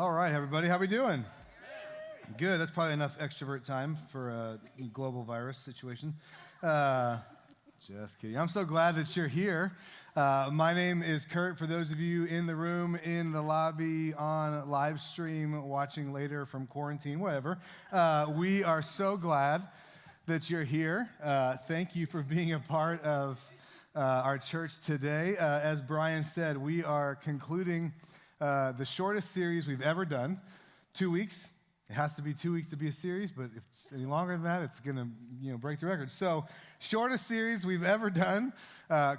All right, everybody, how we doing? Good. That's probably enough extrovert time for a global virus situation. Just kidding. I'm so glad that you're here. My name is Kurt. For those of you in the room, in the lobby, on live stream, watching later from quarantine, whatever, we are so glad that you're here. Thank you for being a part of our church today. As Brian said, we are concluding the shortest series we've ever done, 2 weeks. It has to be 2 weeks to be a series, but if it's any longer than that, it's going to break the record. So, shortest series we've ever done,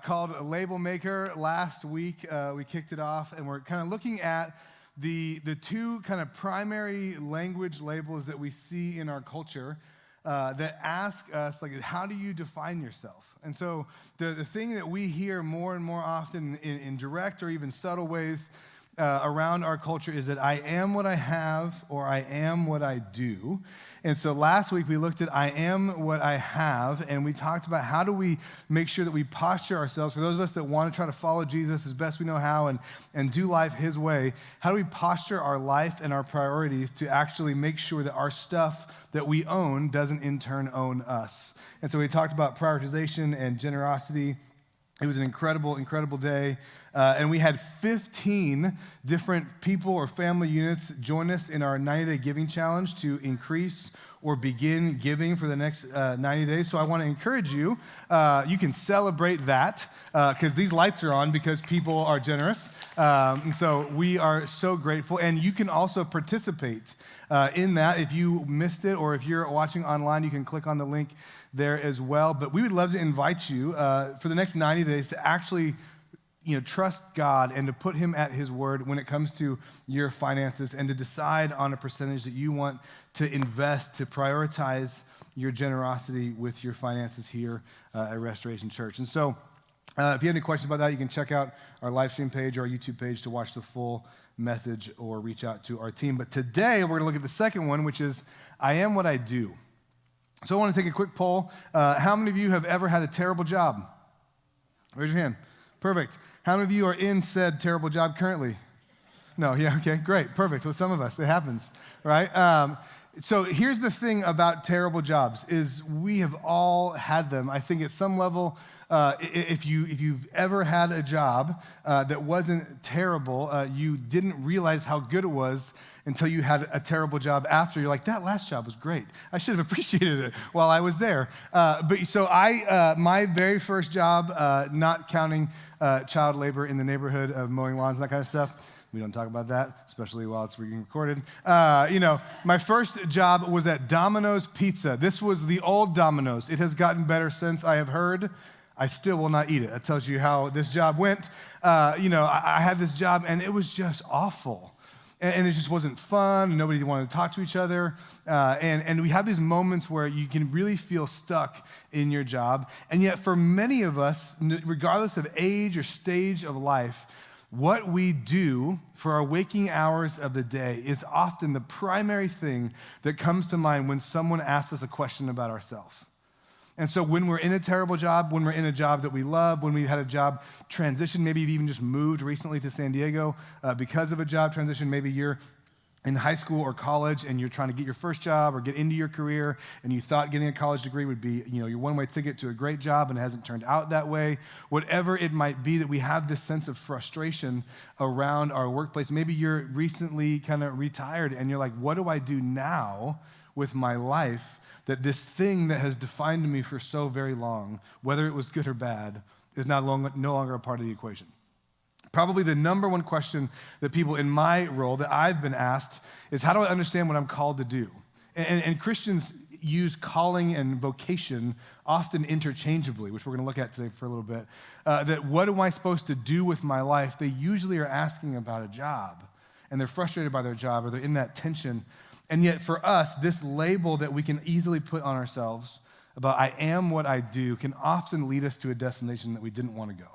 called Label Maker. Last week, we kicked it off, and we're kind of looking at the two kind of primary language labels that we see in our culture that ask us, like, how do you define yourself? And so, the thing that we hear more and more often in direct or even subtle ways around our culture is that I am what I have, or I am what I do. And so last week we looked at I am what I have, and we talked about how do we make sure that we posture ourselves, for those of us that want to try to follow Jesus as best we know how and do life his way, how do we posture our life and our priorities to actually make sure that our stuff that we own doesn't in turn own us? And so we talked about prioritization and generosity. It was an incredible, incredible day. And we had 15 different people or family units join us in our 90-day giving challenge to increase or begin giving for the next 90 days. So I want to encourage you, you can celebrate that because these lights are on because people are generous. And so we are so grateful. And you can also participate in that. If you missed it or if you're watching online, you can click on the link there as well. But we would love to invite you for the next 90 days to actually trust God and to put him at his word when it comes to your finances and to decide on a percentage that you want to invest to prioritize your generosity with your finances here at Restoration Church. And so if you have any questions about that, you can check out our live stream page or our YouTube page to watch the full message or reach out to our team. But today we're going to look at the second one, which is I am what I do. So I want to take a quick poll. How many of you have ever had a terrible job? Raise your hand. Perfect. How many of you are in said terrible job currently? No, yeah, okay, great, perfect. Well, some of us, it happens, right? So here's the thing about terrible jobs is we have all had them. I think at some level, if you've ever had a job that wasn't terrible, you didn't realize how good it was until you had a terrible job after. You're like, that last job was great. I should have appreciated it while I was there. But so my very first job, not counting child labor in the neighborhood of mowing lawns and that kind of stuff. We don't talk about that, especially while it's being recorded. My first job was at Domino's Pizza. This was the old Domino's. It has gotten better since, I have heard. I still will not eat it. That tells you how this job went. I had this job, and it was just awful. And it just wasn't fun. Nobody wanted to talk to each other. And we have these moments where you can really feel stuck in your job. And yet for many of us, regardless of age or stage of life, what we do for our waking hours of the day is often the primary thing that comes to mind when someone asks us a question about ourselves. And so when we're in a terrible job, when we're in a job that we love, when we've had a job transition, maybe you've even just moved recently to San Diego because of a job transition, maybe you're in high school or college and you're trying to get your first job or get into your career and you thought getting a college degree would be your one-way ticket to a great job and it hasn't turned out that way. Whatever it might be that we have this sense of frustration around our workplace. Maybe you're recently kind of retired and you're like, what do I do now with my life that this thing that has defined me for so very long, whether it was good or bad, is no longer a part of the equation? Probably the number one question that people in my role that I've been asked is, how do I understand what I'm called to do? And Christians use calling and vocation often interchangeably, which we're going to look at today for a little bit. That what am I supposed to do with my life? They usually are asking about a job, and they're frustrated by their job, or they're in that tension. And yet for us, this label that we can easily put on ourselves about I am what I do can often lead us to a destination that we didn't want to go.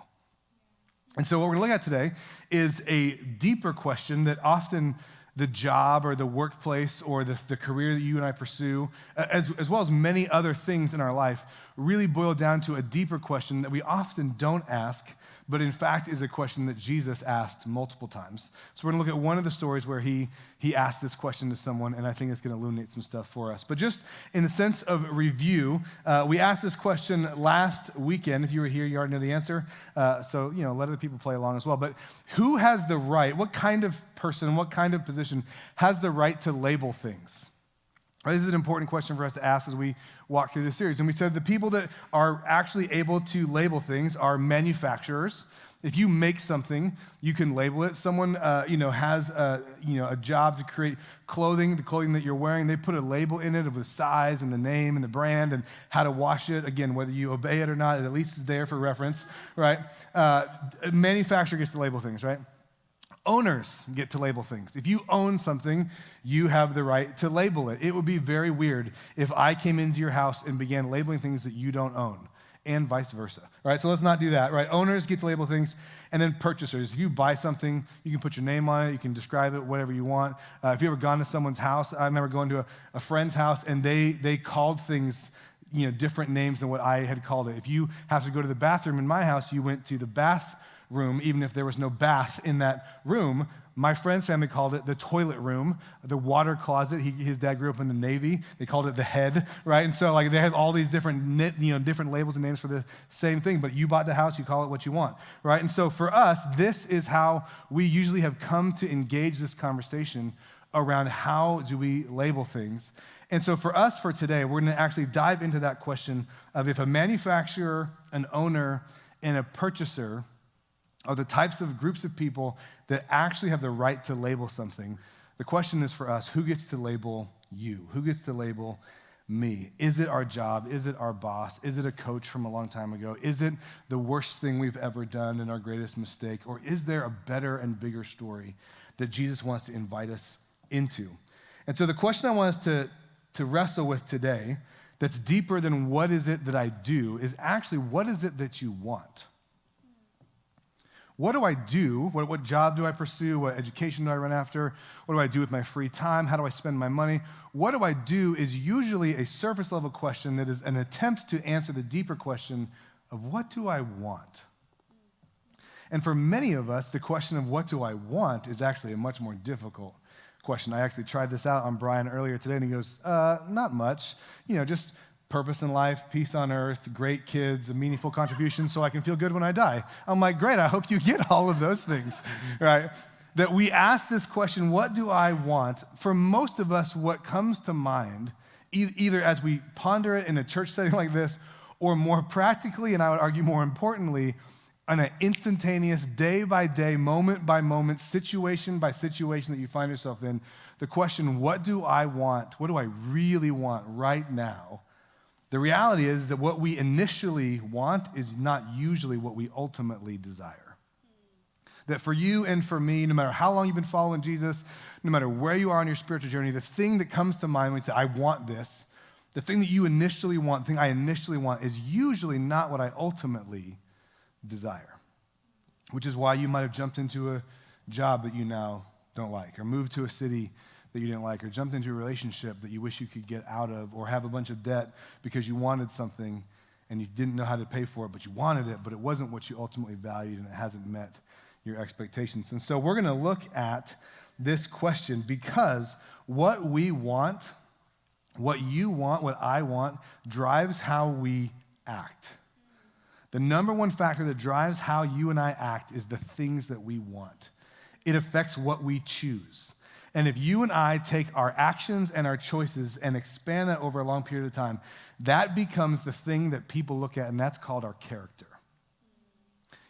And so what we're going to look at today is a deeper question that often the job or the workplace or the career that you and I pursue, as well as many other things in our life, really boil down to a deeper question that we often don't ask, but in fact is a question that Jesus asked multiple times. So we're going to look at one of the stories where he asked this question to someone, and I think it's going to illuminate some stuff for us. But just in the sense of review, we asked this question last weekend. If you were here, you already know the answer. So, let other people play along as well. But who has the right, what kind of person, what kind of position has the right to label things? Right, this is an important question for us to ask as we walk through this series. And we said the people that are actually able to label things are manufacturers. If you make something, you can label it. Someone, has a job to create clothing, the clothing that you're wearing. They put a label in it of the size and the name and the brand and how to wash it. Again, whether you obey it or not, it at least is there for reference, right? A manufacturer gets to label things, right? Owners get to label things. If you own something, you have the right to label it. It would be very weird if I came into your house and began labeling things that you don't own, and vice versa, right? So let's not do that, right? Owners get to label things, and then purchasers. If you buy something, you can put your name on it, you can describe it, whatever you want. If you've ever gone to someone's house, I remember going to a friend's house, and they called things different names than what I had called it. If you have to go to the bathroom in my house, you went to the bathroom, even if there was no bath in that room. My friend's family called it the toilet room, the water closet. His dad grew up in the Navy. They called it the head, right? And so they have all these different different labels and names for the same thing, but you bought the house, you call it what you want, right? And so for us, this is how we usually have come to engage this conversation around how do we label things. And so for us, for today, we're going to actually dive into that question of if a manufacturer, an owner, and a purchaser are the types of groups of people that actually have the right to label something. The question is for us, who gets to label you? Who gets to label me? Is it our job? Is it our boss? Is it a coach from a long time ago? Is it the worst thing we've ever done and our greatest mistake? Or is there a better and bigger story that Jesus wants to invite us into? And so the question I want us to wrestle with today that's deeper than what is it that I do is actually what is it that you want? What do I do? What job do I pursue? What education do I run after? What do I do with my free time? How do I spend my money? What do I do is usually a surface level question that is an attempt to answer the deeper question of what do I want? And for many of us, the question of what do I want is actually a much more difficult question. I actually tried this out on Brian earlier today, and he goes, not much. Just purpose in life, peace on earth, great kids, a meaningful contribution so I can feel good when I die. I'm like, great, I hope you get all of those things, right? That we ask this question, what do I want? For most of us, what comes to mind, either as we ponder it in a church setting like this, or more practically, and I would argue more importantly, on an instantaneous, day by day, moment by moment, situation by situation that you find yourself in, the question, what do I want? What do I really want right now? The reality is that what we initially want is not usually what we ultimately desire. That for you and for me, no matter how long you've been following Jesus, no matter where you are on your spiritual journey, the thing that comes to mind when you say, I want this, the thing that you initially want, the thing I initially want is usually not what I ultimately desire. Which is why you might have jumped into a job that you now don't like, or moved to a city that you didn't like, or jumped into a relationship that you wish you could get out of, or have a bunch of debt because you wanted something and you didn't know how to pay for it, but you wanted it, but it wasn't what you ultimately valued and it hasn't met your expectations. And so we're going to look at this question because what we want, what you want, what I want, drives how we act. The number one factor that drives how you and I act is the things that we want. It affects what we choose. And if you and I take our actions and our choices and expand that over a long period of time, that becomes the thing that people look at, and that's called our character.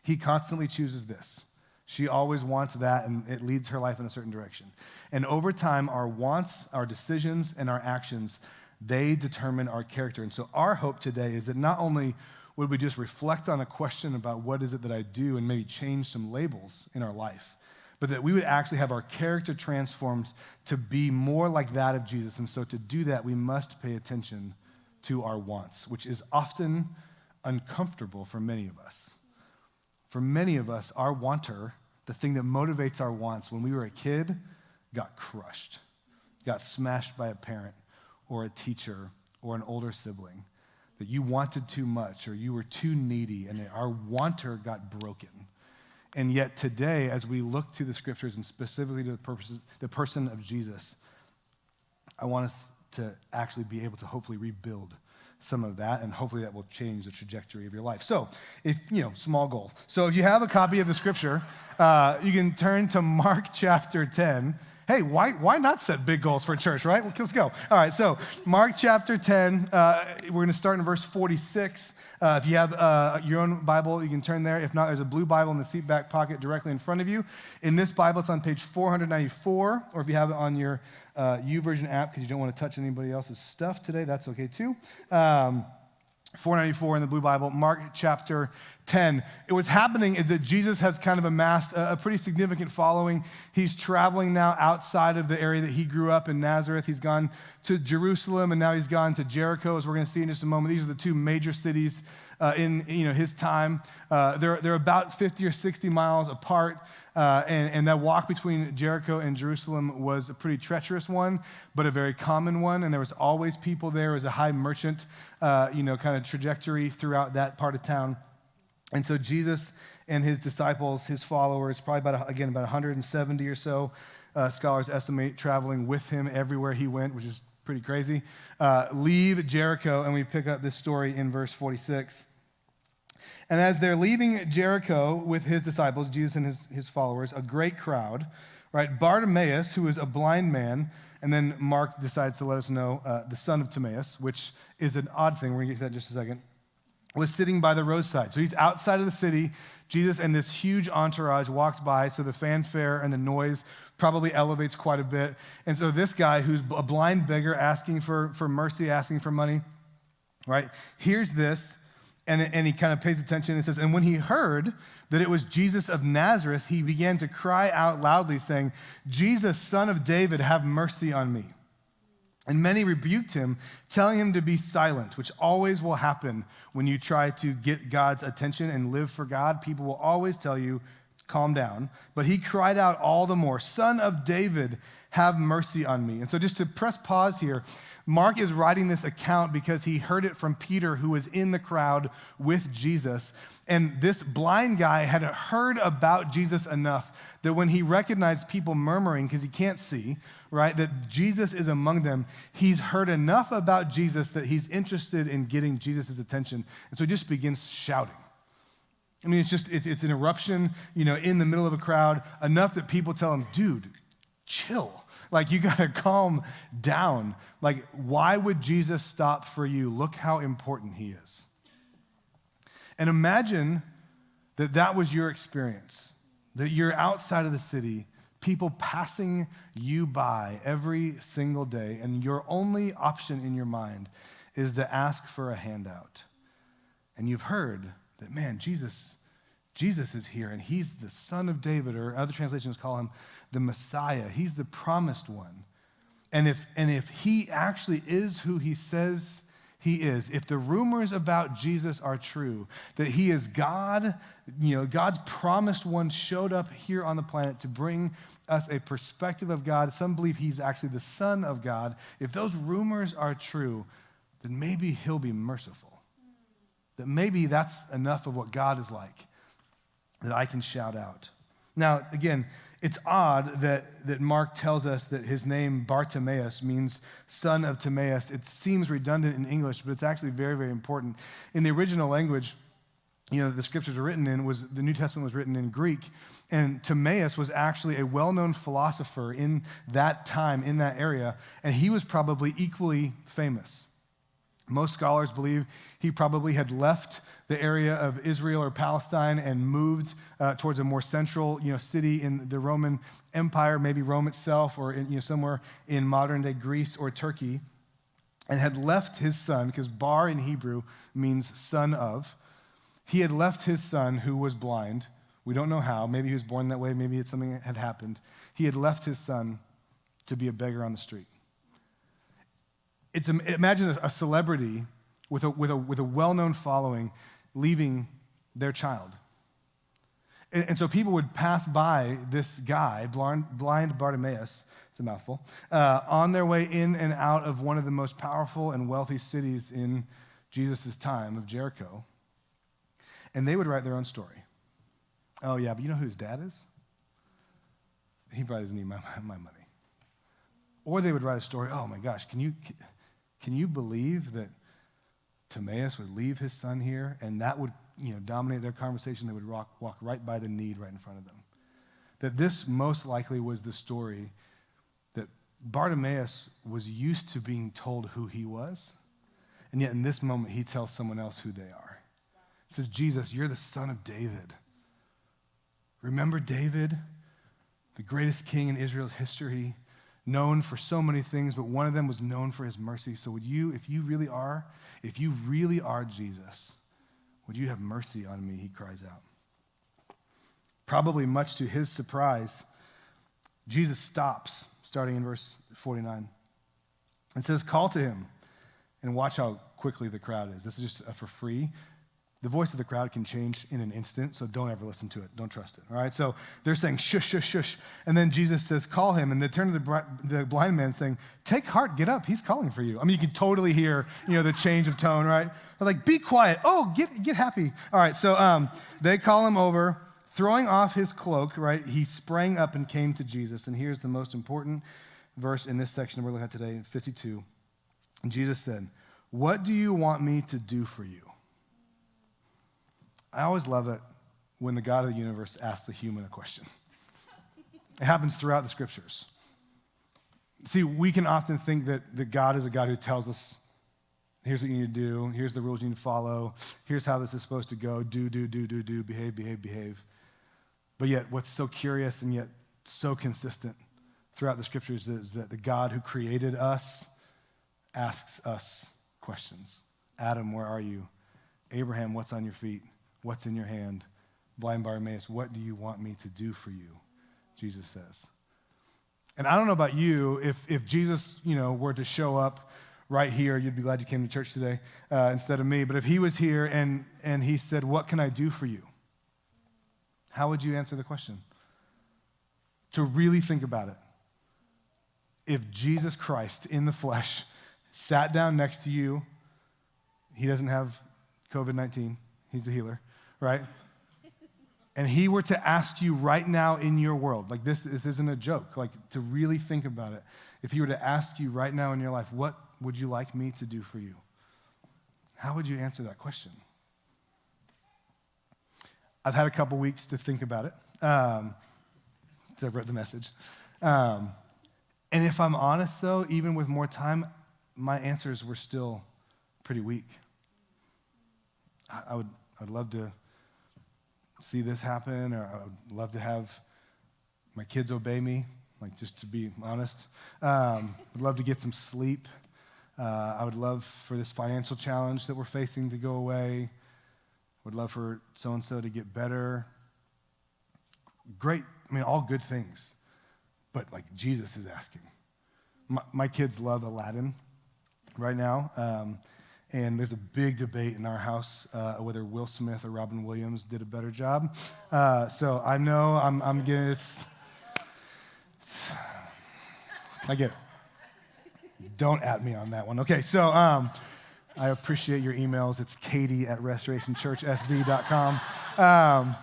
He constantly chooses this. She always wants that, and it leads her life in a certain direction. And over time, our wants, our decisions, and our actions, they determine our character. And so our hope today is that not only would we just reflect on a question about what is it that I do and maybe change some labels in our life, but that we would actually have our character transformed to be more like that of Jesus. And so to do that, we must pay attention to our wants, which is often uncomfortable for many of us. For many of us, our wanter, the thing that motivates our wants when we were a kid, got crushed, got smashed by a parent or a teacher or an older sibling, that you wanted too much or you were too needy and our wanter got broken. And yet today, as we look to the scriptures and specifically to the person of Jesus, I want us to actually be able to hopefully rebuild some of that, and hopefully that will change the trajectory of your life. So, small goal. So if you have a copy of the scripture, you can turn to Mark chapter 10. Hey, why not set big goals for church, right? Well, let's go. All right, so Mark chapter 10, we're going to start in verse 46. If you have your own Bible, you can turn there. If not, there's a blue Bible in the seat back pocket directly in front of you. In this Bible, it's on page 494, or if you have it on your YouVersion app because you don't want to touch anybody else's stuff today, that's okay too. 494 in the blue Bible, Mark chapter 10. What's happening is that Jesus has kind of amassed a pretty significant following. He's traveling now outside of the area that he grew up in Nazareth. He's gone to Jerusalem, and now he's gone to Jericho, as we're going to see in just a moment. These are the two major cities in his time. They're about 50 or 60 miles apart. And that walk between Jericho and Jerusalem was a pretty treacherous one, but a very common one. And there was always people there. It was a high merchant, kind of trajectory throughout that part of town. And so Jesus and his disciples, his followers, probably about 170 or so, scholars estimate, traveling with him everywhere he went, which is pretty crazy, leave Jericho, and we pick up this story in verse 46. And as they're leaving Jericho with his disciples, Jesus and his followers, a great crowd, right? Bartimaeus, who is a blind man, and then Mark decides to let us know the son of Timaeus, which is an odd thing. We're going to get to that in just a second, was sitting by the roadside. So he's outside of the city. Jesus and this huge entourage walks by, so the fanfare and the noise probably elevates quite a bit. And so this guy, who's a blind beggar asking for mercy, asking for money, right, hears this, and he kind of pays attention and says, and when he heard that it was Jesus of Nazareth, he began to cry out loudly, saying, Jesus, son of David, have mercy on me. And many rebuked him, telling him to be silent, which always will happen when you try to get God's attention and live for God. People will always tell you, calm down. But he cried out all the more, Son of David, have mercy on me. And so just to press pause here, Mark is writing this account because he heard it from Peter, who was in the crowd with Jesus. And this blind guy had heard about Jesus enough that when he recognized people murmuring, because he can't see, right, that Jesus is among them, he's heard enough about Jesus that he's interested in getting Jesus' attention. And so he just begins shouting. I mean, it's an eruption, in the middle of a crowd, enough that people tell him, dude, chill. Like, you got to calm down. Like, why would Jesus stop for you? Look how important he is. And imagine that was your experience, that you're outside of the city, people passing you by every single day, and your only option in your mind is to ask for a handout. And you've heard that, man, Jesus is here, and he's the son of David, or other translations call him the Messiah. He's the promised one. And if he actually is who he says he is, if the rumors about Jesus are true, that he is God, God's promised one showed up here on the planet to bring us a perspective of God. Some believe he's actually the Son of God. If those rumors are true, then maybe he'll be merciful. That maybe that's enough of what God is like, that I can shout out. Now, again, it's odd that Mark tells us that his name, Bartimaeus, means son of Timaeus. It seems redundant in English, but it's actually very, very important. In the original language, the scriptures were written in, the New Testament was written in Greek, and Timaeus was actually a well-known philosopher in that time, in that area, and he was probably equally famous. Most scholars believe he probably had left the area of Israel or Palestine and moved towards a more central, city in the Roman Empire, maybe Rome itself, or somewhere in modern-day Greece or Turkey, and had left his son, because bar in Hebrew means son of. He had left his son who was blind. We don't know how. Maybe he was born that way. Maybe it's something that had happened. He had left his son to be a beggar on the street. Imagine a celebrity with a well-known following leaving their child. And so people would pass by this guy, blind Bartimaeus, it's a mouthful, on their way in and out of one of the most powerful and wealthy cities in Jesus' time of Jericho. And they would write their own story. Oh, yeah, but you know who his dad is? He probably doesn't need my money. Or they would write a story, oh my gosh, can you believe that Timaeus would leave his son here, and that would dominate their conversation? They would walk right by the need right in front of them. That this most likely was the story that Bartimaeus was used to being told who he was, and yet in this moment he tells someone else who they are. He says, Jesus, you're the son of David. Remember David, the greatest king in Israel's history, known for so many things, but one of them was known for his mercy. So would you, if you really are Jesus, would you have mercy on me, he cries out. Probably much to his surprise, Jesus stops, starting in verse 49, and says, call to him, and watch how quickly the crowd is. This is just for free. The voice of the crowd can change in an instant, so don't ever listen to it. Don't trust it, all right? So they're saying, shush, shush, shush. And then Jesus says, call him. And they turn to the blind man saying, take heart, get up. He's calling for you. I mean, you can totally hear, the change of tone, right? They're like, be quiet. Oh, get happy. All right, so they call him over. Throwing off his cloak, right, he sprang up and came to Jesus. And here's the most important verse in this section we're looking at today, 52. And Jesus said, what do you want me to do for you? I always love it when the God of the universe asks the human a question. It happens throughout the scriptures. See, we can often think that God is a God who tells us, here's what you need to do, here's the rules you need to follow, here's how this is supposed to go, do, behave. But yet, what's so curious and yet so consistent throughout the scriptures is that the God who created us asks us questions. Adam, where are you? Abraham, what's on your feet? What's in your hand? Blind Bartimaeus, what do you want me to do for you? Jesus says. And I don't know about you, if Jesus, were to show up right here, you'd be glad you came to church today instead of me. But if he was here and he said, what can I do for you? How would you answer the question? To really think about it. If Jesus Christ in the flesh sat down next to you, he doesn't have COVID-19, he's the healer, right? And he were to ask you right now in your world, like this isn't a joke, like to really think about it. If he were to ask you right now in your life, what would you like me to do for you? How would you answer that question? I've had a couple weeks to think about it. I've read the message. And if I'm honest though, even with more time, my answers were still pretty weak. I'd love to see this happen, or I would love to have my kids obey me, like just to be honest. I'd love to get some sleep. I would love for this financial challenge that we're facing to go away. Would love for so-and-so to get better. Great, all good things. But like Jesus is asking. My kids love Aladdin right now. And there's a big debate in our house whether Will Smith or Robin Williams did a better job. So I know I'm getting I get it. Don't at me on that one. Okay, so I appreciate your emails. It's katie@restorationchurchsd.com.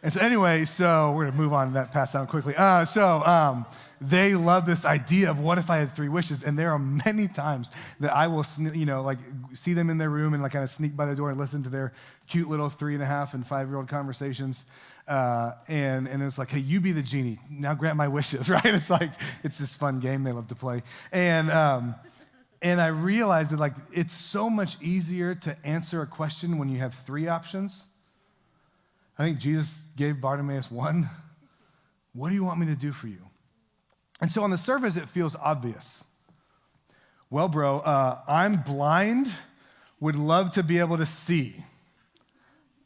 And so anyway, so we're going to move on to that, pass down quickly. They love this idea of what if I had 3 wishes, and there are many times that I will, see them in their room and kind of sneak by the door and listen to their cute little 3.5 and 5-year-old conversations, and it's like, hey, you be the genie, now grant my wishes, right? It's this fun game they love to play, and I realized that it's so much easier to answer a question when you have 3 options. I think Jesus gave Bartimaeus 1. What do you want me to do for you? And so on the surface, it feels obvious. Well, bro, I'm blind, would love to be able to see.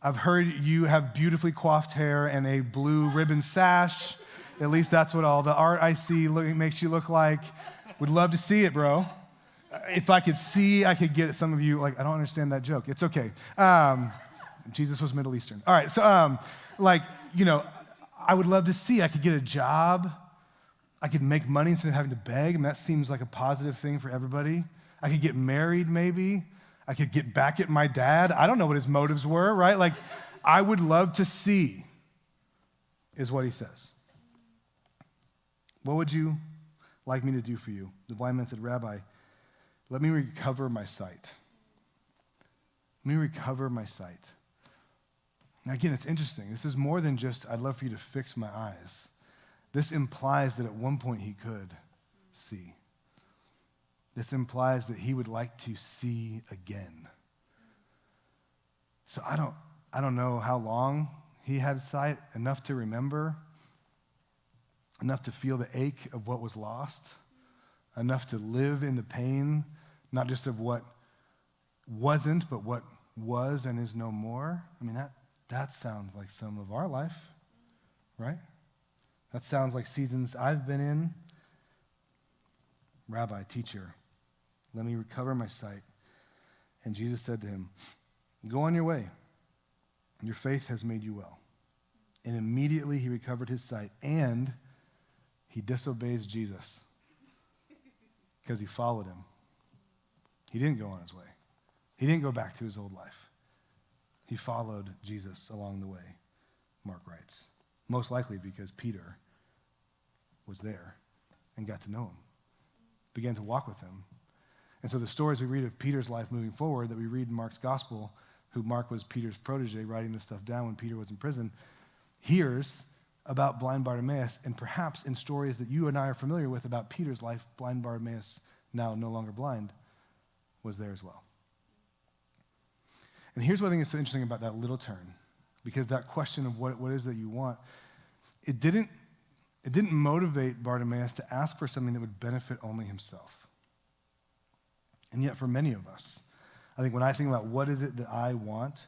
I've heard you have beautifully coiffed hair and a blue ribbon sash. At least that's what all the art I see makes you look like. Would love to see it, bro. If I could see, I could get some of you, I don't understand that joke. It's okay. Jesus was Middle Eastern. All right, so I would love to see, I could get a job, I could make money instead of having to beg, and that seems like a positive thing for everybody. I could get married maybe. I could get back at my dad. I don't know what his motives were, right? Like, I would love to see, is what he says. What would you like me to do for you? The blind man said, Rabbi, let me recover my sight. Let me recover my sight. Now again, it's interesting. This is more than just, I'd love for you to fix my eyes. This implies that at one point he could see. This implies that he would like to see again. So I don't know how long he had sight, enough to remember, enough to feel the ache of what was lost, enough to live in the pain, not just of what wasn't, but what was and is no more. I mean, that sounds like some of our life, right? That sounds like seasons I've been in. Rabbi, teacher, let me recover my sight. And Jesus said to him, go on your way. Your faith has made you well. And immediately he recovered his sight, and he disobeys Jesus because he followed him. He didn't go on his way. He didn't go back to his old life. He followed Jesus along the way, Mark writes. Most likely because Peter was there and got to know him, began to walk with him. And so the stories we read of Peter's life moving forward that we read in Mark's gospel, who Mark was Peter's protege, writing this stuff down when Peter was in prison, hears about blind Bartimaeus, and perhaps in stories that you and I are familiar with about Peter's life, blind Bartimaeus, now no longer blind, was there as well. And here's what I think is so interesting about that little turn, because that question of what is that you want, it didn't motivate Bartimaeus to ask for something that would benefit only himself. And yet for many of us, I think when I think about what is it that I want,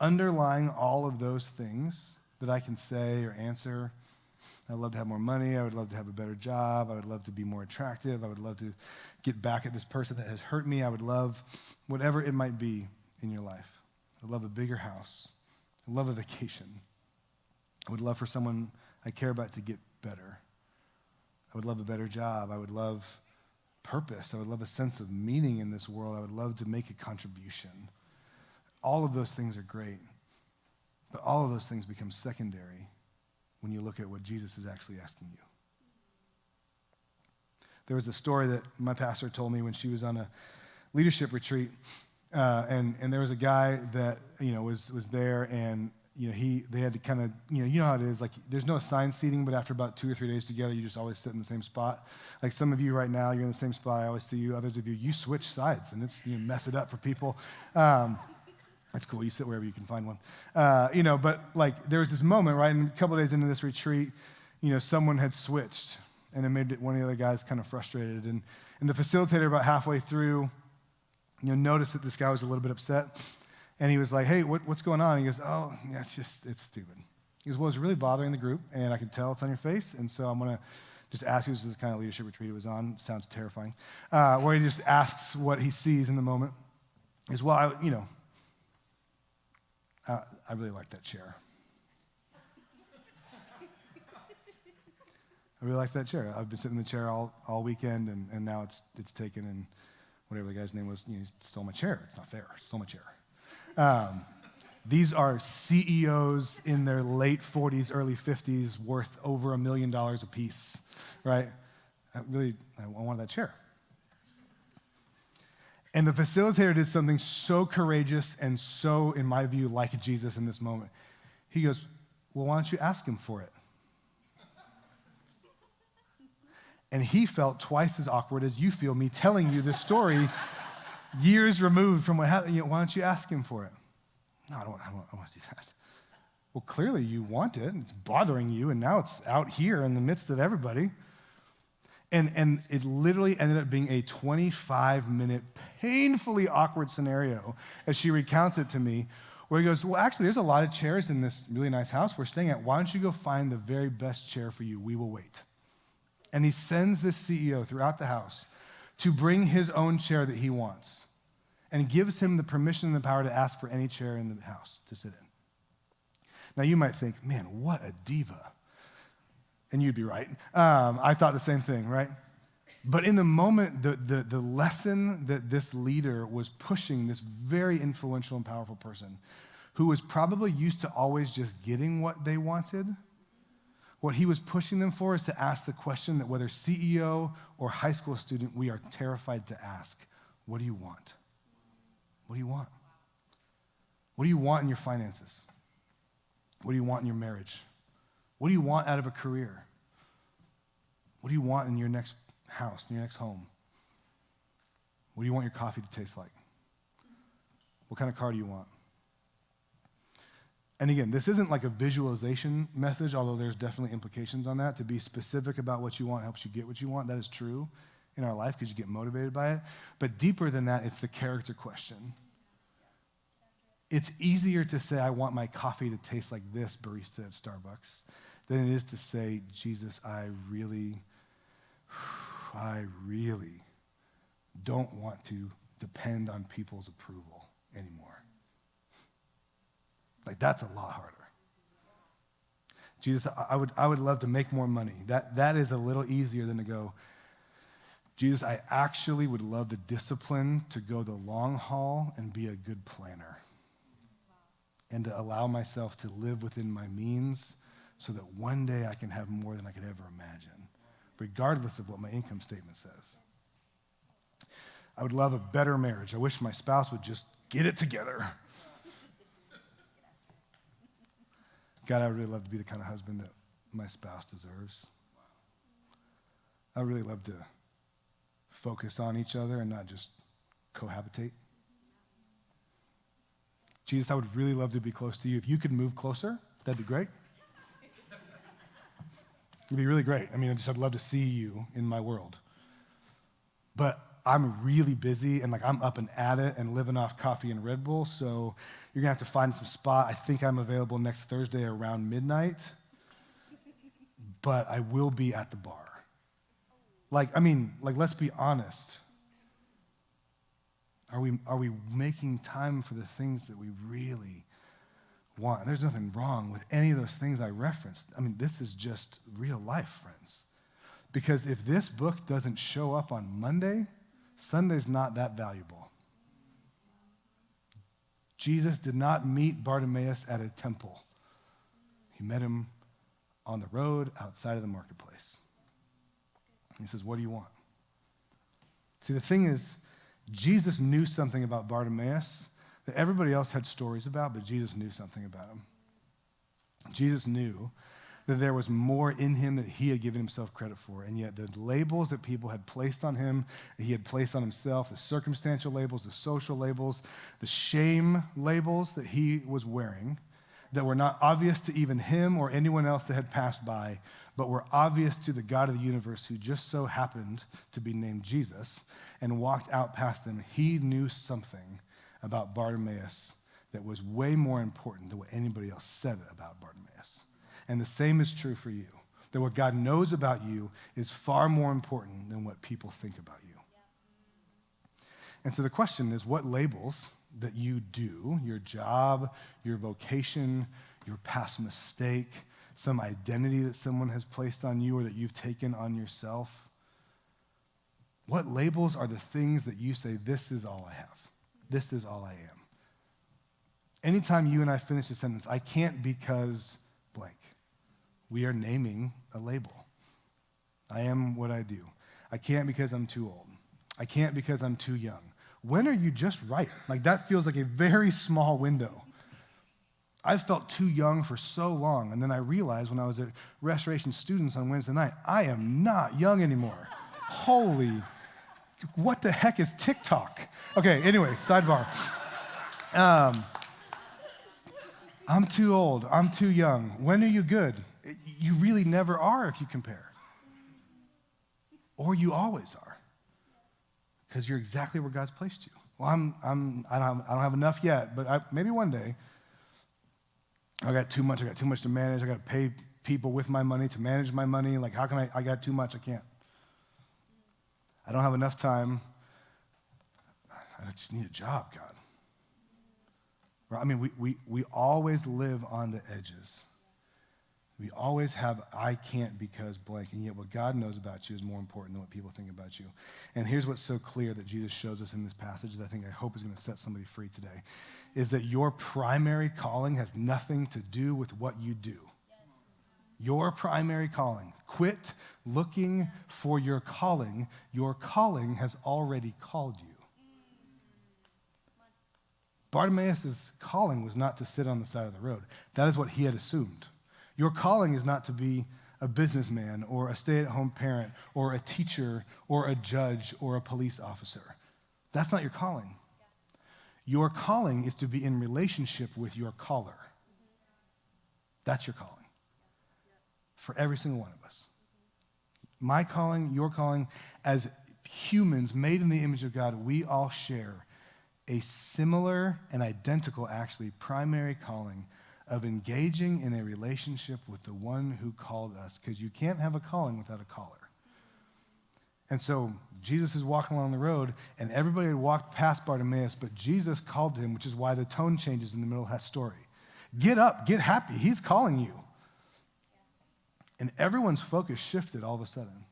underlying all of those things that I can say or answer, I'd love to have more money, I would love to have a better job, I would love to be more attractive, I would love to get back at this person that has hurt me, I would love whatever it might be in your life. I'd love a bigger house, I'd love a vacation, I would love for someone I care about to get better, I would love a better job, I would love purpose, I would love a sense of meaning in this world, I would love to make a contribution. All of those things are great, but all of those things become secondary when you look at what Jesus is actually asking you. There was a story that my pastor told me when she was on a leadership retreat, and there was a guy that was there, and they had to kind of you know how it is, like there's no assigned seating, but after about 2 or 3 days together, you just always sit in the same spot. Like some of you right now, you're in the same spot. I always see you. Others of you switch sides, and it's mess it up for people. That's cool. You sit wherever you can find one. But like there was this moment, right? And a couple of days into this retreat, someone had switched, and it made one of the other guys kind of frustrated. And the facilitator about halfway through, noticed that this guy was a little bit upset. And he was like, hey, what's going on? He goes, oh, yeah, it's stupid. He goes, well, it's really bothering the group, and I can tell it's on your face, and so I'm going to just ask you, this is the kind of leadership retreat it was on, sounds terrifying, where he just asks what he sees in the moment. He goes, well, I really like that chair. I really like that chair. I've been sitting in the chair all weekend, and now it's taken, and whatever the guy's name was, stole my chair. It's not fair. Stole my chair. These are CEOs in their late 40s, early 50s, worth over $1 million a piece, right? I wanted that chair. And the facilitator did something so courageous and so, in my view, like Jesus in this moment. He goes, well, why don't you ask him for it? And he felt twice as awkward as you feel me telling you this story years removed from what happened. Why don't you ask him for it? No, I don't want to do that. Well, clearly you want it, and it's bothering you, and now it's out here in the midst of everybody. And it literally ended up being a 25-minute, painfully awkward scenario as she recounts it to me, where he goes, well, actually, there's a lot of chairs in this really nice house we're staying at. Why don't you go find the very best chair for you? We will wait. And he sends this CEO throughout the house to bring his own chair that he wants. and gives him the permission and the power to ask for any chair in the house to sit in. Now, you might think, man, what a diva. And you'd be right. I thought the same thing, right? But in the moment, the lesson that this leader was pushing this very influential and powerful person, who was probably used to always just getting what they wanted, what he was pushing them for is to ask the question that whether CEO or high school student, we are terrified to ask. What do you want? What do you want? What do you want in your finances? What do you want in your marriage? What do you want out of a career? What do you want in your next house, in your next home? What do you want your coffee to taste like? What kind of car do you want? And again, this isn't like a visualization message, although there's definitely implications on that. To be specific about what you want helps you get what you want. That is true in our life because you get motivated by it. But deeper than that, it's the character question. It's easier to say, I want my coffee to taste like this barista at Starbucks, than it is to say, Jesus, I really don't want to depend on people's approval anymore. Like, that's a lot harder. Jesus, I would love to make more money. That is a little easier than to go, Jesus, I actually would love the discipline to go the long haul and be a good planner. And to allow myself to live within my means so that one day I can have more than I could ever imagine, regardless of what my income statement says. I would love a better marriage. I wish my spouse would just get it together. God, I would really love to be the kind of husband that my spouse deserves. I would really love to focus on each other and not just cohabitate. Jesus, I would really love to be close to you. If you could move closer, that'd be great. It'd be really great. I mean, I'd love to see you in my world. But I'm really busy, and like I'm up and at it and living off coffee and Red Bull, so you're going to have to find some spot. I think I'm available next Thursday around midnight, but I will be at the bar. Like, let's be honest. Are we making time for the things that we really want? And there's nothing wrong with any of those things I referenced. I mean, this is just real life, friends. Because if this book doesn't show up on Monday, Sunday's not that valuable. Jesus did not meet Bartimaeus at a temple. He met him on the road outside of the marketplace. He says, what do you want? See, the thing is, Jesus knew something about Bartimaeus that everybody else had stories about, but Jesus knew something about him. Jesus knew that there was more in him that he had given himself credit for, and yet the labels that people had placed on him, that he had placed on himself, the circumstantial labels, the social labels, the shame labels that he was wearing, that were not obvious to even him or anyone else that had passed by, but were obvious to the God of the universe who just so happened to be named Jesus and walked out past him. He knew something about Bartimaeus that was way more important than what anybody else said about Bartimaeus. And the same is true for you, that what God knows about you is far more important than what people think about you. And so the question is, what labels that you do, your job, your vocation, your past mistake, some identity that someone has placed on you or that you've taken on yourself, what labels are the things that you say, this is all I have, this is all I am? Anytime you and I finish a sentence, I can't because blank. We are naming a label. I am what I do. I can't because I'm too old. I can't because I'm too young. When are you just right? Like, that feels like a very small window. I've felt too young for so long, and then I realized when I was at Restoration Students on Wednesday night, I am not young anymore. Holy, what the heck is TikTok? Okay, anyway, sidebar. I'm too old. I'm too young. When are you good? You really never are if you compare. Or you always are. Because you're exactly where God's placed you. Well, I don't have enough yet, but maybe one day. I got too much to manage. I got to pay people with my money to manage my money. Like, how can I got too much, I can't. I don't have enough time. I just need a job, God. Right? I mean, we always live on the edges. We always have, I can't because blank, and yet what God knows about you is more important than what people think about you. And here's what's so clear that Jesus shows us in this passage that I hope is going to set somebody free today, is that your primary calling has nothing to do with what you do. Your primary calling. Quit looking for your calling. Your calling has already called you. Bartimaeus' calling was not to sit on the side of the road. That is what he had assumed. Your calling is not to be a businessman or a stay-at-home parent or a teacher or a judge or a police officer. That's not your calling. Your calling is to be in relationship with your caller. That's your calling. For every single one of us. My calling, your calling, as humans made in the image of God, we all share a similar and identical, actually, primary calling of engaging in a relationship with the one who called us, because you can't have a calling without a caller. And so Jesus is walking along the road, and everybody had walked past Bartimaeus, but Jesus called to him, which is why the tone changes in the middle of that story. Get up, get happy, he's calling you. And everyone's focus shifted all of a sudden.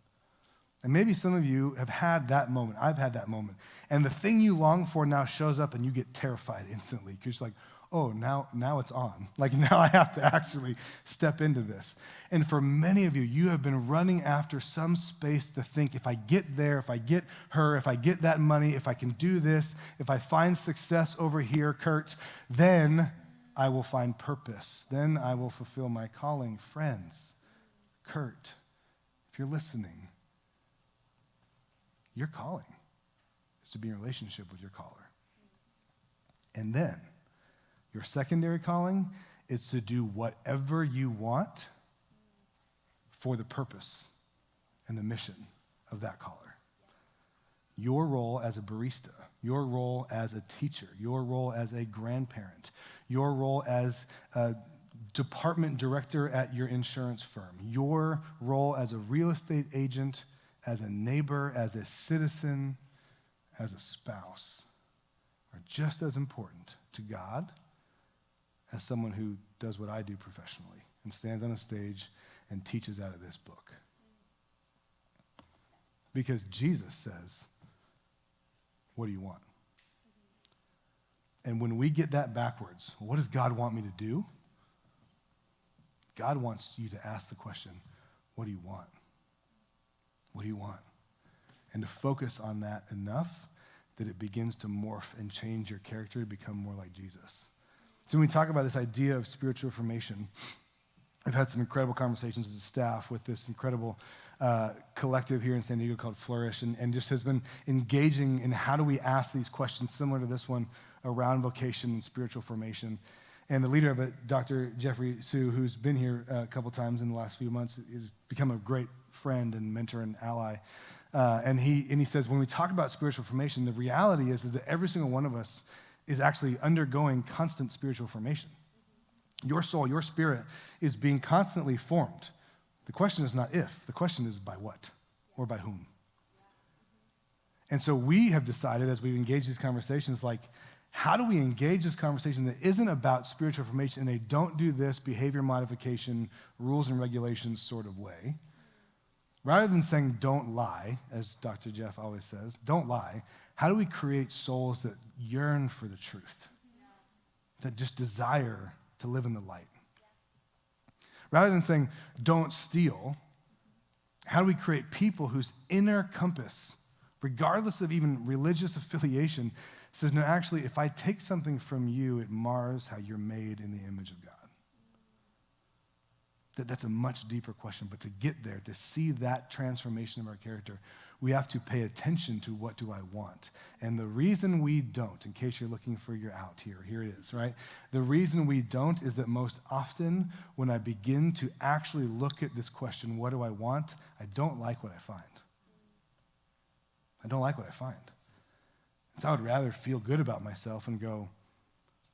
And maybe some of you have had that moment. I've had that moment. And the thing you long for now shows up and you get terrified instantly because you're like, oh, now it's on. Like now I have to actually step into this. And for many of you, you have been running after some space to think, if I get there, if I get her, if I get that money, if I can do this, if I find success over here, Kurt, then I will find purpose. Then I will fulfill my calling. Friends, Kurt, if you're listening, your calling is to be in relationship with your caller. And then your secondary calling is to do whatever you want for the purpose and the mission of that caller. Your role as a barista, your role as a teacher, your role as a grandparent, your role as a department director at your insurance firm, your role as a real estate agent, as a neighbor, as a citizen, as a spouse, are just as important to God as someone who does what I do professionally and stands on a stage and teaches out of this book. Because Jesus says, what do you want? And when we get that backwards, what does God want me to do? God wants you to ask the question, what do you want? What do you want? And to focus on that enough that it begins to morph and change your character to become more like Jesus. So when we talk about this idea of spiritual formation, I've had some incredible conversations with the staff with this incredible collective here in San Diego called Flourish, and just has been engaging in how do we ask these questions similar to this one around vocation and spiritual formation. And the leader of it, Dr. Jeffrey Sue, who's been here a couple times in the last few months, has become a great friend and mentor and ally. And he says, when we talk about spiritual formation, the reality is that every single one of us is actually undergoing constant spiritual formation. Your soul, your spirit is being constantly formed. The question is not if, the question is by what or by whom. And so we have decided as we've engaged these conversations, like, how do we engage this conversation that isn't about spiritual formation in a don't do this behavior modification, rules and regulations sort of way? Rather than saying don't lie, as Dr. Jeff always says, don't lie, how do we create souls that yearn for the truth, that just desire to live in the light? Rather than saying don't steal, how do we create people whose inner compass, regardless of even religious affiliation, says, no, actually, if I take something from you, it mars how you're made in the image of God? That's a much deeper question, but to get there, to see that transformation of our character, we have to pay attention to what do I want. And the reason we don't, in case you're looking for your out here it is, right? The reason we don't is that most often when I begin to actually look at this question, what do I want? I don't like what I find. I don't like what I find. So I would rather feel good about myself and go,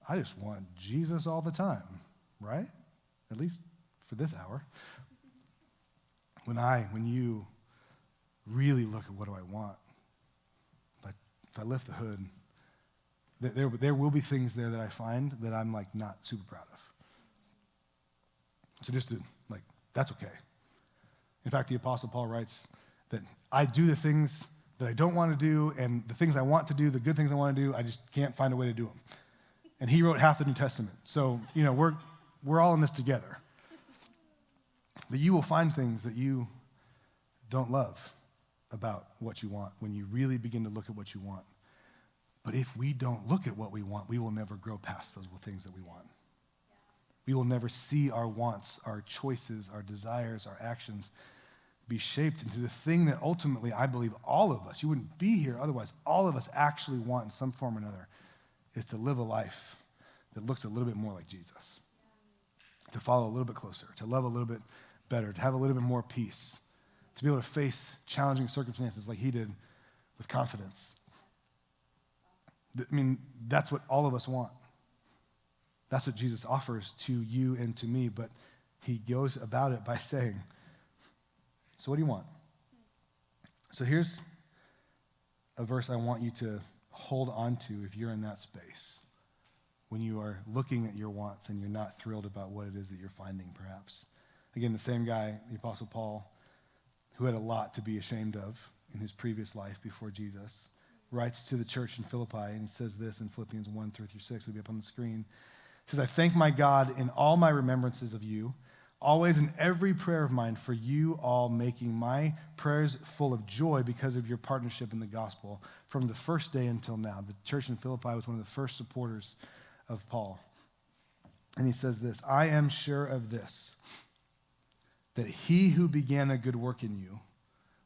I just want Jesus all the time, right? At least for this hour. When you really look at what do I want, if I lift the hood, there will be things there that I find that I'm like not super proud of. So just to, like, that's okay. In fact, the Apostle Paul writes that I do the things that I don't want to do, and the things I want to do, the good things I want to do, I just can't find a way to do them. And he wrote half the New Testament. So, we're all in this together. But you will find things that you don't love about what you want when you really begin to look at what you want. But if we don't look at what we want, we will never grow past those things that we want. We will never see our wants, our choices, our desires, our actions be shaped into the thing that ultimately I believe all of us, you wouldn't be here otherwise, all of us actually want in some form or another, is to live a life that looks a little bit more like Jesus, to follow a little bit closer, to love a little bit better, to have a little bit more peace, to be able to face challenging circumstances like he did with confidence. I mean, that's what all of us want. That's what Jesus offers to you and to me, but he goes about it by saying, so what do you want? So here's a verse I want you to hold on to if you're in that space, when you are looking at your wants and you're not thrilled about what it is that you're finding, perhaps. Again, the same guy, the Apostle Paul, who had a lot to be ashamed of in his previous life before Jesus, writes to the church in Philippi, and he says this in Philippians 1:3-6, it'll be up on the screen. He says, I thank my God in all my remembrances of you, always in every prayer of mine for you all, making my prayers full of joy because of your partnership in the gospel from the first day until now. The church in Philippi was one of the first supporters of Paul. And he says this, I am sure of this, that he who began a good work in you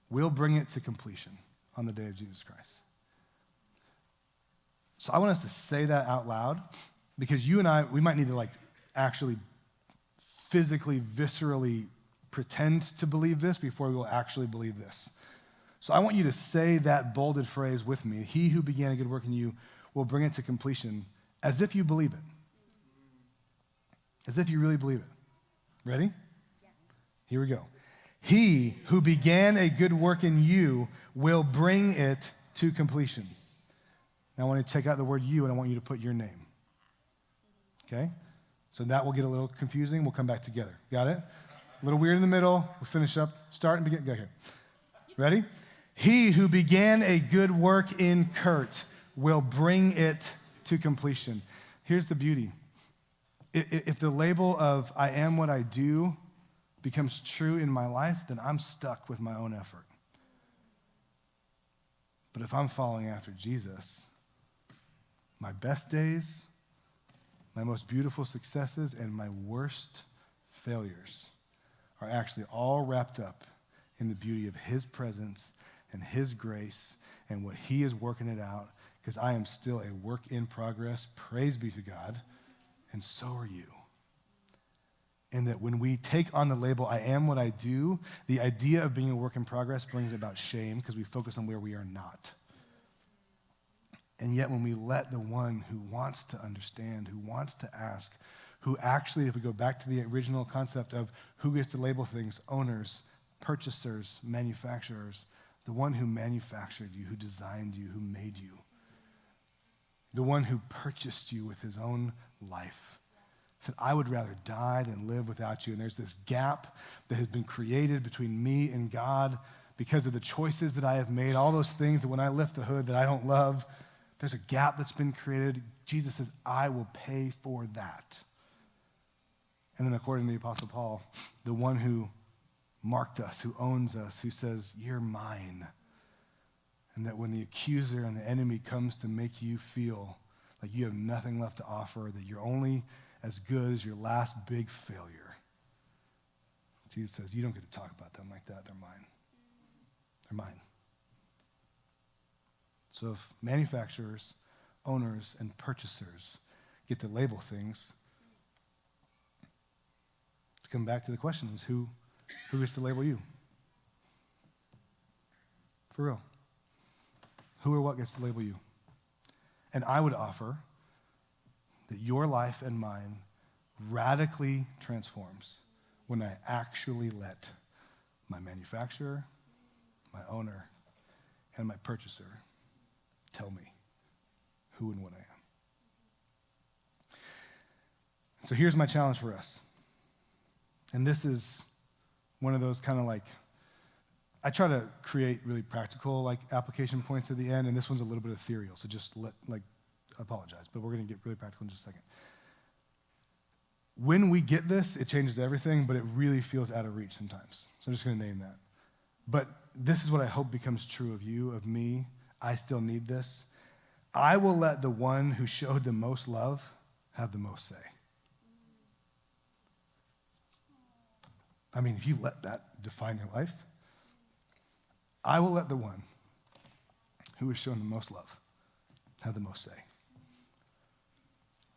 will bring it to completion on the day of Jesus Christ. So I want us to say that out loud, because you and I, we might need to actually physically, viscerally pretend to believe this before we will actually believe this. So I want you to say that bolded phrase with me. He who began a good work in you will bring it to completion, as if you believe it. As if you really believe it. Ready? Yeah. Here we go. He who began a good work in you will bring it to completion. Now I want to take out the word you, and I want you to put your name. Okay? So that will get a little confusing. We'll come back together. Got it? A little weird in the middle. We'll finish up. Start and begin. Go here. Ready? He who began a good work in Kurt will bring it to completion. Here's the beauty. If the label of I am what I do becomes true in my life, then I'm stuck with my own effort. But if I'm following after Jesus, my best days, my most beautiful successes, and my worst failures are actually all wrapped up in the beauty of his presence and his grace and what he is working it out, because I am still a work in progress. Praise be to God. And so are you. And that when we take on the label, I am what I do, the idea of being a work in progress brings about shame because we focus on where we are not. And yet when we let the one who wants to understand, who wants to ask, who actually, if we go back to the original concept of who gets to label things, owners, purchasers, manufacturers, the one who manufactured you, who designed you, who made you, the one who purchased you with his own life, said, I would rather die than live without you. And there's this gap that has been created between me and God because of the choices that I have made, all those things that when I lift the hood that I don't love, there's a gap that's been created. Jesus says, I will pay for that. And then according to the Apostle Paul, the one who marked us, who owns us, who says, you're mine. And that when the accuser and the enemy comes to make you feel like you have nothing left to offer, that you're only as good as your last big failure, Jesus says, you don't get to talk about them like that. They're mine. They're mine. So if manufacturers, owners, and purchasers get to label things, let's come back to the question is who gets to label you? For real. Who or what gets to label you? And I would offer that your life and mine radically transforms when I actually let my manufacturer, my owner, and my purchaser tell me who and what I am. So here's my challenge for us. And this is one of those kind of like, I try to create really practical like application points at the end, and this one's a little bit ethereal, so just apologize, but we're going to get really practical in just a second. When we get this, it changes everything, but it really feels out of reach sometimes. So I'm just going to name that. But this is what I hope becomes true of you, of me. I still need this. I will let the one who showed the most love have the most say. I mean, if you let that define your life, I will let the one who has shown the most love have the most say.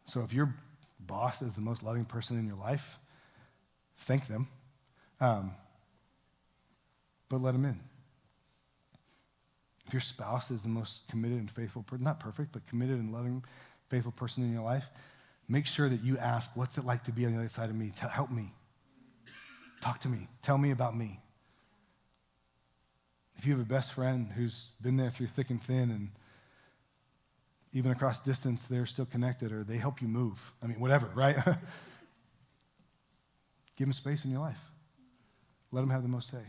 So if your boss is the most loving person in your life, thank them, but let them in. If your spouse is the most committed and faithful person, not perfect, but committed and loving, faithful person in your life, make sure that you ask, what's it like to be on the other side of me? Help me. Talk to me. Tell me about me. If you have a best friend who's been there through thick and thin, and even across distance, they're still connected, or they help you move. I mean, whatever, right? Give them space in your life. Let them have the most say.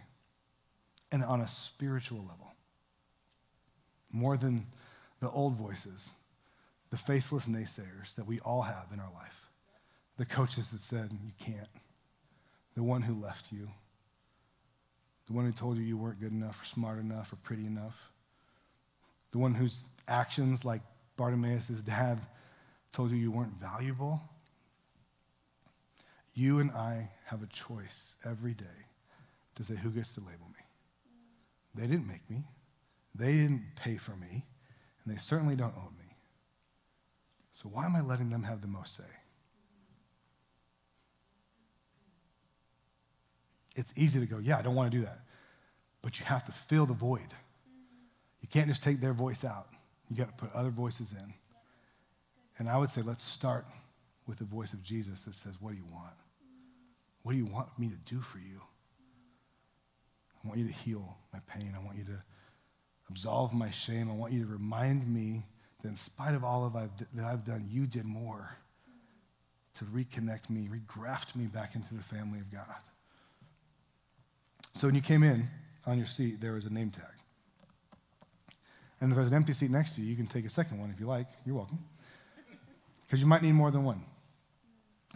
And on a spiritual level, more than the old voices, the faithless naysayers that we all have in our life, the coaches that said, you can't, the one who left you, the one who told you you weren't good enough or smart enough or pretty enough, the one whose actions, like Bartimaeus' dad, told you you weren't valuable. You and I have a choice every day to say, who gets to label me? They didn't make me. They didn't pay for me. And they certainly don't own me. So why am I letting them have the most say? It's easy to go, yeah, I don't want to do that. But you have to fill the void. You can't just take their voice out. You got to put other voices in. And I would say let's start with the voice of Jesus that says, what do you want? What do you want me to do for you? I want you to heal my pain. I want you to absolve my shame. I want you to remind me that in spite of all that I've done, you did more to reconnect me, regraft me back into the family of God. So when you came in, on your seat, there was a name tag. And if there's an empty seat next to you, you can take a second one if you like. You're welcome. Because you might need more than one.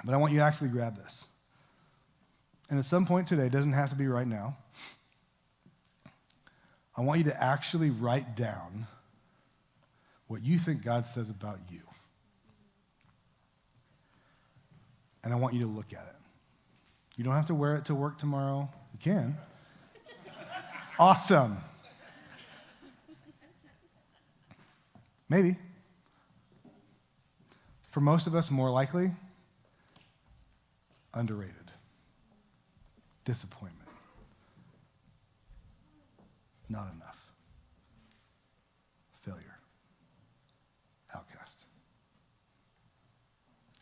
But I want you to actually grab this. And at some point today, it doesn't have to be right now, I want you to actually write down what you think God says about you. And I want you to look at it. You don't have to wear it to work tomorrow. You can. Awesome. Maybe. For most of us, more likely, underrated. Disappointment. Not enough. Failure. Outcast.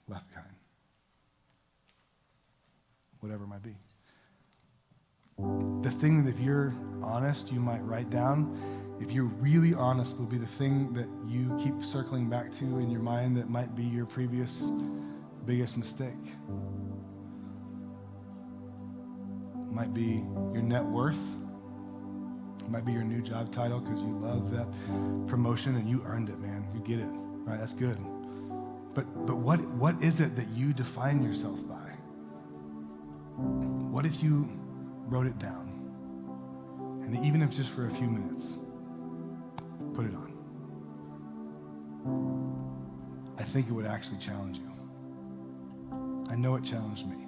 Left behind. Whatever it might be. The thing that if you're honest, you might write down, if you're really honest, will be the thing that you keep circling back to in your mind that might be your previous biggest mistake. It might be your net worth. It might be your new job title because you love that promotion and you earned it, man. You get it, right? That's good. But what is it that you define yourself by? What if you wrote it down? And even if just for a few minutes, put it on. I think it would actually challenge you. I know it challenged me.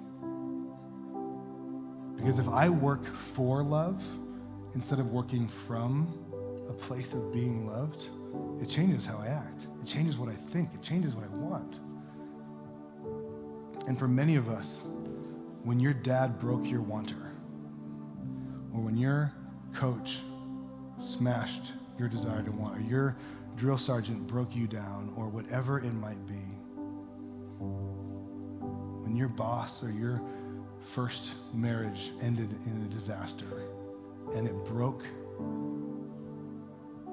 Because if I work for love instead of working from a place of being loved, it changes how I act. It changes what I think. It changes what I want. And for many of us, when your dad broke your wanter, or when your coach smashed your desire to want, or your drill sergeant broke you down, or whatever it might be, when your boss or your first marriage ended in a disaster and it broke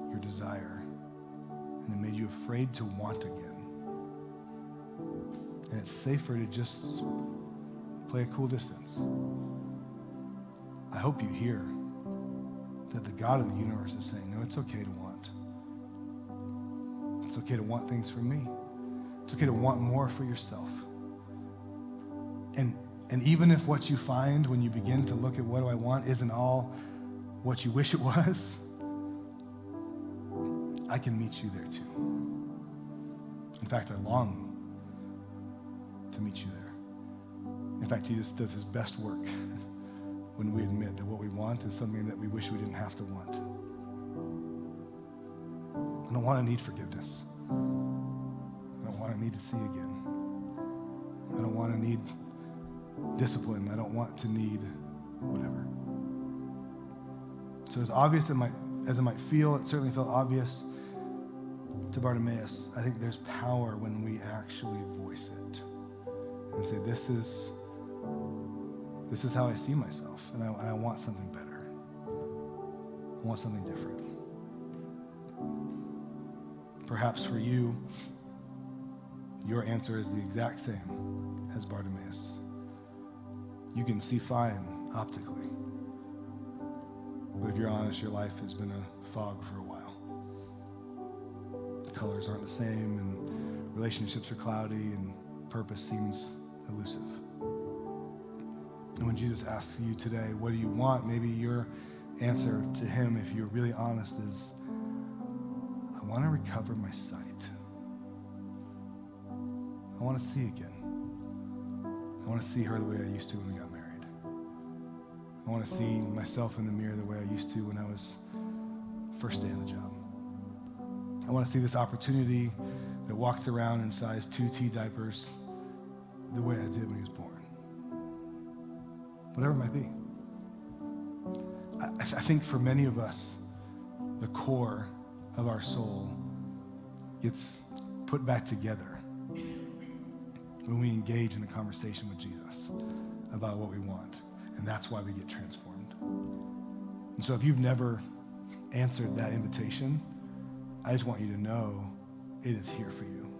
your desire and it made you afraid to want again, And it's safer to just play a cool distance. I hope you hear that the God of the universe is saying, no, it's okay to want. It's okay to want things from me. It's okay to want more for yourself. And even if what you find when you begin to look at what do I want isn't all what you wish it was, I can meet you there too. In fact, I long to meet you there. In fact, Jesus does his best work when we admit that what we want is something that we wish we didn't have to want. I don't want to need forgiveness. I don't want to need to see again. I don't want to need discipline. I don't want to need whatever. So as obvious as it might feel, it certainly felt obvious to Bartimaeus. I think there's power when we actually voice it and say, this is how I see myself, and I want something better. I want something different. Perhaps for you, your answer is the exact same as Bartimaeus. You can see fine optically, but if you're honest, your life has been a fog for a while. The colors aren't the same, and relationships are cloudy, and purpose seems elusive. And when Jesus asks you today, what do you want? Maybe your answer to him, if you're really honest, is, I want to recover my sight. I want to see again. I want to see her the way I used to when we got married. I want to see myself in the mirror the way I used to when I was first day on the job. I want to see this opportunity that walks around in size 2T diapers the way I did when he was born. Whatever it might be. I think for many of us, the core of our soul gets put back together when we engage in a conversation with Jesus about what we want. And that's why we get transformed. And so if you've never answered that invitation, I just want you to know it is here for you.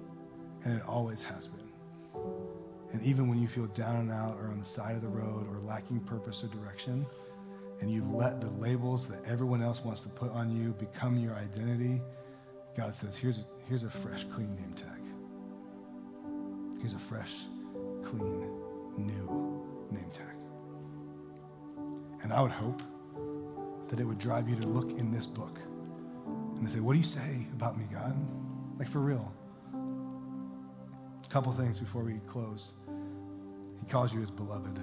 And it always has been. And even when you feel down and out or on the side of the road or lacking purpose or direction, and you've let the labels that everyone else wants to put on you become your identity, God says, here's a fresh, clean name tag. Here's a fresh, clean, new name tag. And I would hope that it would drive you to look in this book and to say, what do you say about me, God? Like, for real. A couple things before we close. He calls you his beloved.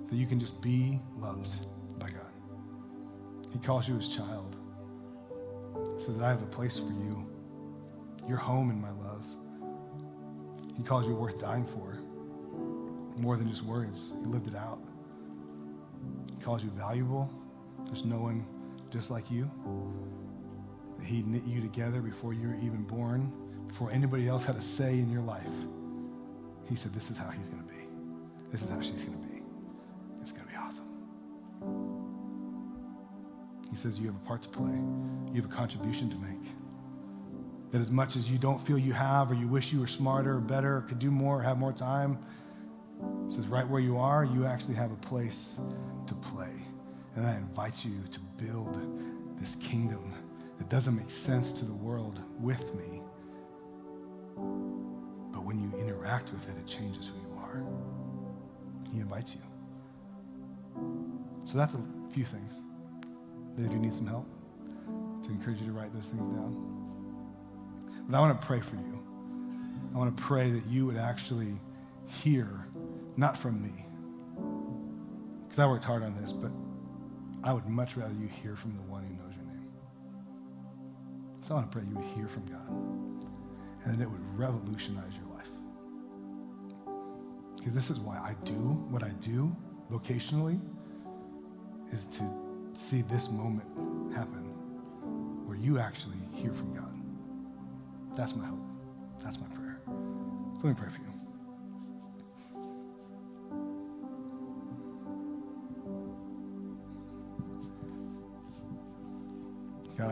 That you can just be loved by God. He calls you his child. He says that I have a place for you. You're home in my love. He calls you worth dying for. More than just words. He lived it out. He calls you valuable. There's no one just like you. He knit you together before you were even born, before anybody else had a say in your life. He said, this is how he's going to be. This is how she's going to be. It's going to be awesome. He says you have a part to play. You have a contribution to make. That as much as you don't feel you have, or you wish you were smarter or better, or could do more, or have more time, he says right where you are, you actually have a place to play. And I invite you to build this kingdom that doesn't make sense to the world with me. But when you interact with it, it changes who you are. He invites you. So that's a few things that if you need some help, to encourage you to write those things down. But I want to pray for you. I want to pray that you would actually hear, not from me, because I worked hard on this, but I would much rather you hear from the one who knows your name. So I want to pray you would hear from God, and that it would revolutionize your life. Because this is why I do what I do vocationally, is to see this moment happen where you actually hear from God. That's my hope. That's my prayer. So let me pray for you. God,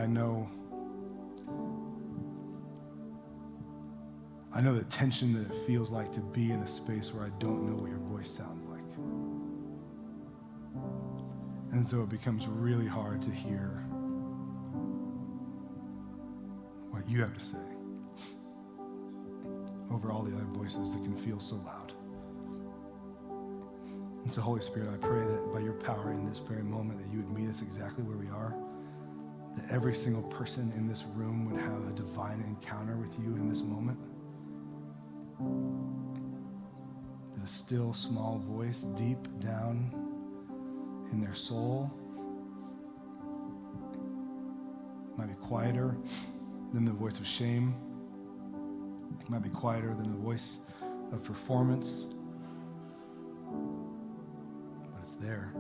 I I know the tension that it feels like to be in a space where I don't know what your voice sounds like. And so it becomes really hard to hear what you have to say over all the other voices that can feel so loud. And so, Holy Spirit, I pray that by your power in this very moment that you would meet us exactly where we are, that every single person in this room would have a divine encounter with you in this moment, that a still small voice deep down in their soul might be quieter than the voice of shame, might be quieter than the voice of performance, but it's there.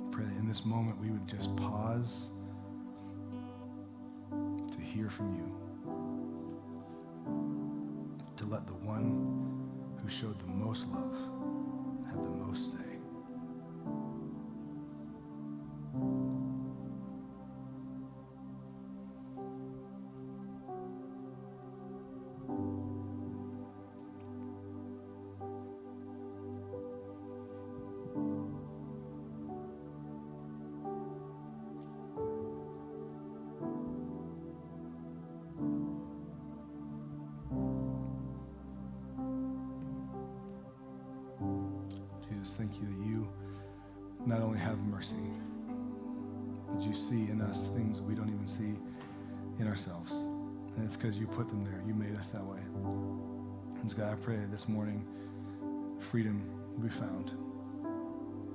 Pray that in this moment we would just pause to hear from you, to let the one who showed the most love have the most say. Jesus, thank you that you not only have mercy, but you see in us things we don't even see in ourselves. And it's because you put them there. You made us that way. And so God, I pray this morning freedom will be found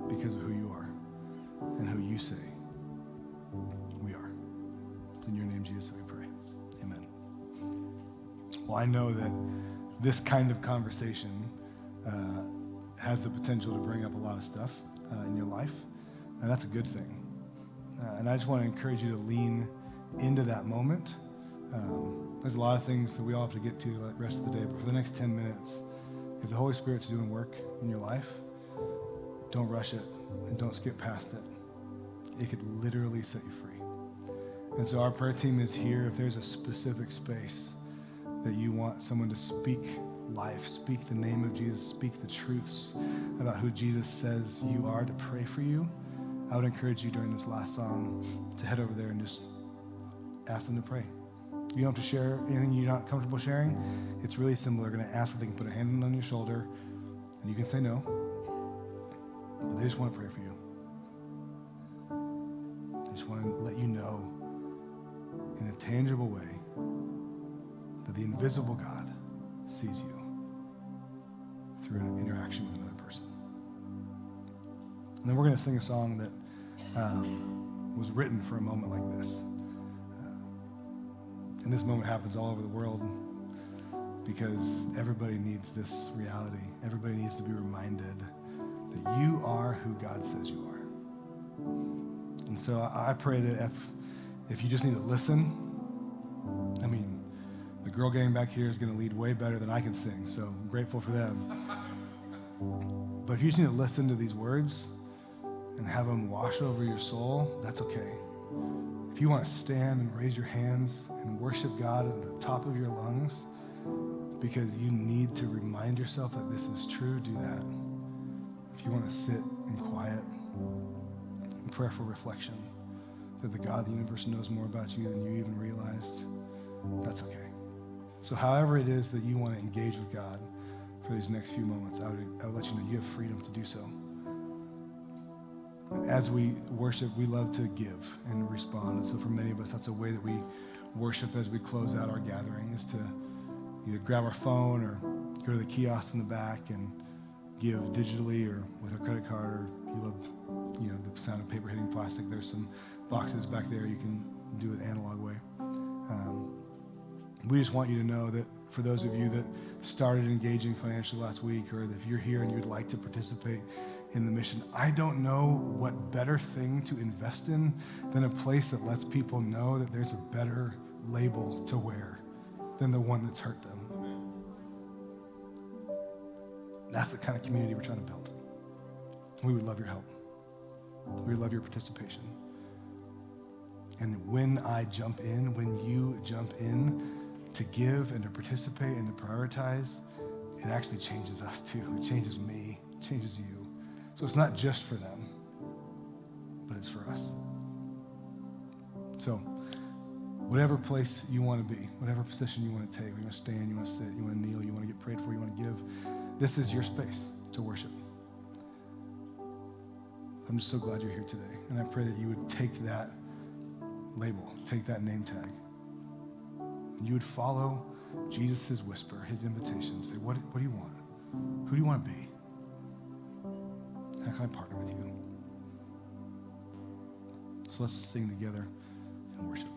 because of who you are and who you say we are. It's in your name, Jesus, that we pray. Amen. Well, I know that this kind of conversation has the potential to bring up a lot of stuff in your life, and that's a good thing. And I just want to encourage you to lean into that moment. There's a lot of things that we all have to get to the rest of the day, but for the next 10 minutes, if the Holy Spirit's doing work in your life, don't rush it and don't skip past it. It could literally set you free. And so our prayer team is here. If there's a specific space that you want someone to speak life, speak the name of Jesus, speak the truths about who Jesus says you are, to pray for you, I would encourage you during this last song to head over there and just ask them to pray. You don't have to share anything you're not comfortable sharing. It's really simple. They're going to ask if they can put a hand on your shoulder, and you can say no, but they just want to pray for you. They just want to let you know in a tangible way that the invisible God sees you through an interaction with another person. And then we're going to sing a song that was written for a moment like this. And this moment happens all over the world because everybody needs this reality. Everybody needs to be reminded that you are who God says you are. And so I pray that if you just need to listen, I mean, the girl gang back here is going to lead way better than I can sing, so I'm grateful for them. But if you just need to listen to these words and have them wash over your soul, that's okay. If you want to stand and raise your hands and worship God at the top of your lungs because you need to remind yourself that this is true, do that. If you want to sit in quiet in prayerful reflection that the God of the universe knows more about you than you even realized, that's okay. So however it is that you want to engage with God for these next few moments, I would let you know you have freedom to do so. As we worship, we love to give and respond. And so for many of us, that's a way that we worship as we close out our gathering, is to either grab our phone or go to the kiosk in the back and give digitally or with a credit card, or you love, the sound of paper hitting plastic. There's some boxes back there you can do it the analog way. We just want you to know that for those of you that started engaging financially last week, or if you're here and you'd like to participate in the mission, I don't know what better thing to invest in than a place that lets people know that there's a better label to wear than the one that's hurt them. That's the kind of community we're trying to build. We would love your help. We would love your participation. And when I jump in, when you jump in to give and to participate and to prioritize, it actually changes us too. It changes me, it changes you. So it's not just for them, but it's for us. So whatever place you want to be, whatever position you want to take, you want to stand, you want to sit, you want to kneel, you want to get prayed for, you want to give, this is your space to worship. I'm just so glad you're here today. And I pray that you would take that label, take that name tag, and you would follow Jesus' whisper, his invitation. Say, what do you want? Who do you want to be? How can I partner with you? So let's sing together and worship.